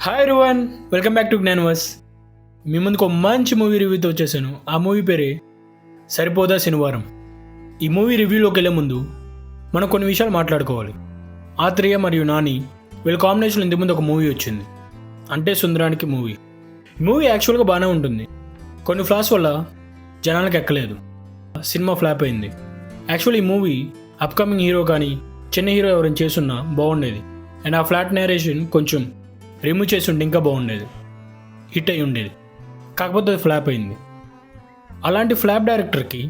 Hi everyone, welcome back to Gnanaverse. మీ ముందుకు ఒక మంచి మూవీ రివ్యూతో వచ్చేసాను. ఆ మూవీ పేరే సరిపోదా శనివారం. ఈ మూవీ రివ్యూలోకి వెళ్ళే ముందు మనం కొన్ని విషయాలు మాట్లాడుకోవాలి. ఆత్రేయ మరియు నాని వీళ్ళ కాంబినేషన్లో ఇంతకుముందు ఒక మూవీ వచ్చింది, అంటే సుందరానికి మూవీ. ఈ మూవీ యాక్చువల్గా బాగానే ఉంటుంది, కొన్ని ఫ్లాస్ వల్ల జనాలకు ఎక్కలేదు, సినిమా ఫ్లాప్ అయింది. యాక్చువల్లీ ఈ మూవీ అప్కమింగ్ హీరో కానీ చిన్న హీరో ఎవరైనా చేసున్నా బాగుండేది. అండ్ ఆ ఫ్లాట్ నేరేషన్ కొంచెం రిమూవ్ చేసి ఉంటే ఇంకా బాగుండేది, హిట్ అయి ఉండేది. కాకపోతే అది ఫ్లాప్ అయింది. అలాంటి ఫ్లాప్ డైరెక్టర్కి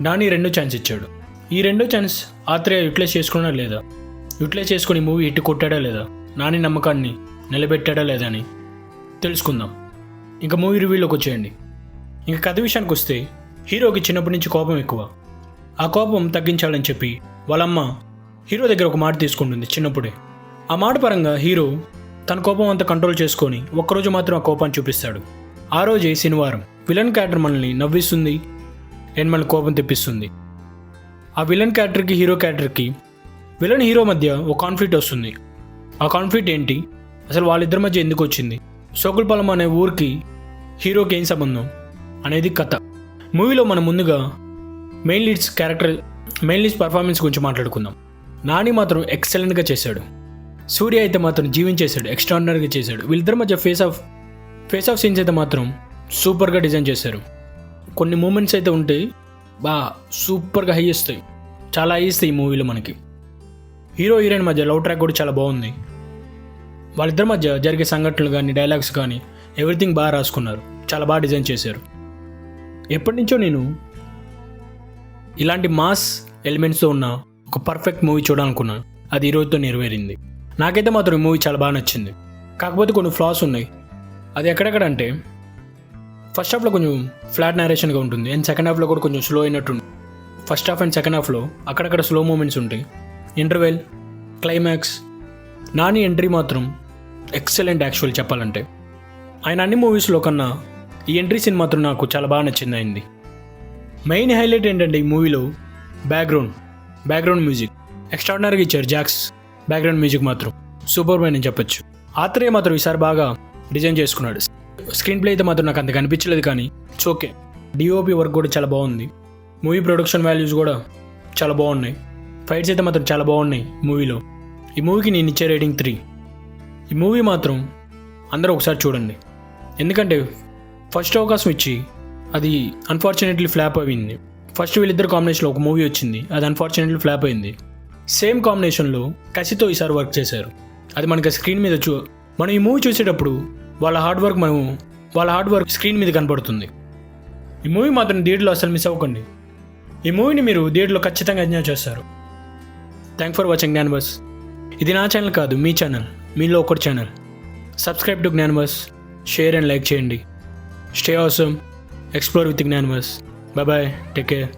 నాని రెండో ఛాన్స్ ఇచ్చాడు. ఈ రెండో ఛాన్స్ ఆత్రేయ యూటిలైజ్ చేసుకున్నా లేదా, యూటిలైజ్ చేసుకుని మూవీ హిట్ కొట్టాడా లేదా, నాని నమ్మకాన్ని నిలబెట్టాడా లేదా అని తెలుసుకుందాం. ఇంకా మూవీ రివ్యూలోకి వచ్చేయండి. ఇంకా కథ విషయానికి వస్తే, హీరోకి చిన్నప్పటి నుంచి కోపం ఎక్కువ. ఆ కోపం తగ్గించాలని చెప్పి వాళ్ళమ్మ హీరో దగ్గర ఒక మాట తీసుకుంటుంది చిన్నప్పుడే. ఆ మాట పరంగా హీరో తన కోపం అంతా కంట్రోల్ చేసుకొని ఒక్కరోజు మాత్రం ఆ కోపాన్ని చూపిస్తాడు. ఆ రోజే శనివారం. విలన్ క్యారెక్టర్ మనల్ని నవ్విస్తుంది అండ్ మనల్ని కోపం తెప్పిస్తుంది. ఆ విలన్ క్యారెక్టర్కి హీరో క్యారెక్టర్కి విలన్ హీరో మధ్య ఒక కాన్ఫ్లిక్ట్ వస్తుంది. ఆ కాన్ఫ్లిక్ట్ ఏంటి, అసలు వాళ్ళిద్దరి మధ్య ఎందుకు వచ్చింది, సోకులపాలెం అనే ఊరికి హీరోకి ఏం సంబంధం అనేది కథ. మూవీలో మనం ముందుగా మెయిన్ లీడ్స్ పర్ఫార్మెన్స్ గురించి మాట్లాడుకుందాం. నాని మాత్రం ఎక్సలెంట్గా చేశాడు. సూర్య అయితే మాత్రం జీవించేశాడు, ఎక్స్ట్రాడినరీగా చేశాడు. వీళ్ళిద్దరి మధ్య ఫేస్ ఆఫ్ సీన్స్ అయితే మాత్రం సూపర్గా డిజైన్ చేశారు. కొన్ని మూమెంట్స్ అయితే ఉంటాయి, సూపర్గా హై ఇస్తాయి, చాలా హై ఇస్తాయి ఈ మూవీలో మనకి. హీరో హీరోయిన్ మధ్య లవ్ ట్రాక్ కూడా చాలా బాగుంది. వాళ్ళిద్దరి మధ్య జరిగే సంఘటనలు కానీ డైలాగ్స్ కానీ ఎవ్రీథింగ్ బాగా రాసుకున్నారు, చాలా బాగా డిజైన్ చేశారు. ఎప్పటి నుంచో నేను ఇలాంటి మాస్ ఎలిమెంట్స్తో ఉన్న ఒక పర్ఫెక్ట్ మూవీ చూడాలనుకున్నాను, అది ఈరోజుతో నెరవేరింది. నాకైతే మాత్రం ఈ మూవీ చాలా బాగా నచ్చింది. కాకపోతే కొన్ని ఫ్లాస్ ఉన్నాయి. అది ఎక్కడెక్కడ అంటే, ఫస్ట్ హాఫ్లో కొంచెం ఫ్లాట్ నేరేషన్గా ఉంటుంది అండ్ సెకండ్ హాఫ్లో కూడా కొంచెం స్లో అయినట్టుంది. ఫస్ట్ హాఫ్ అండ్ సెకండ్ హాఫ్లో అక్కడక్కడ స్లో మూమెంట్స్ ఉంటాయి. ఇంటర్వెల్, క్లైమాక్స్, నాని ఎంట్రీ మాత్రం ఎక్సలెంట్. యాక్చువల్ చెప్పాలంటే ఆయన అన్ని మూవీస్లో కన్నా ఈ ఎంట్రీ సీన్ మాత్రం నాకు చాలా బాగా నచ్చింది అయింది. మెయిన్ హైలైట్ ఏంటంటే ఈ మూవీలో బ్యాక్గ్రౌండ్ మ్యూజిక్ ఎక్స్ట్రాడినరీగా ఇచ్చారు. జాక్స్ బ్యాక్గ్రౌండ్ మ్యూజిక్ మాత్రం సూపర్ మైన్ అని చెప్పొచ్చు. ఆత్రేయ మాత్రం ఈసారి బాగా డిజైన్ చేసుకున్నాడు. స్క్రీన్ ప్లే అయితే మాత్రం నాకు అంత కనిపించలేదు, కానీ ఇట్స్ ఓకే. డిఓపి వర్క్ కూడా చాలా బాగుంది. మూవీ ప్రొడక్షన్ వాల్యూస్ కూడా చాలా బాగున్నాయి. ఫైట్స్ అయితే మాత్రం చాలా బాగున్నాయి మూవీలో. ఈ మూవీకి నేను ఇచ్చే రేటింగ్ 3. ఈ మూవీ మాత్రం అందరూ ఒకసారి చూడండి, ఎందుకంటే ఫస్ట్ అవకాశం ఇచ్చి అది అన్ఫార్చునేట్లీ ఫ్లాప్ అయింది. ఫస్ట్ వీళ్ళిద్దరు కాంబినేషన్లో ఒక మూవీ వచ్చింది, అది అన్ఫార్చునేట్లీ ఫ్లాప్ అయింది. సేమ్ కాంబినేషన్లో కసితో ఈసారి వర్క్ చేశారు. అది మనకి స్క్రీన్ మీద మనం ఈ మూవీ చూసేటప్పుడు వాళ్ళ హార్డ్ వర్క్ స్క్రీన్ మీద కనపడుతుంది. ఈ మూవీ మాత్రం థియేటర్లో అసలు మిస్ అవ్వకండి. ఈ మూవీని మీరు థియేటర్లో ఖచ్చితంగా ఎంజాయ్ చేస్తారు. Thank for watching Gnanaverse. ఇది నా ఛానల్ కాదు, మీ ఛానల్, మీలో ఒకటి channel. Subscribe to Gnanaverse, share and like చేయండి. Stay awesome, explore with Gnanaverse. Bye, take care.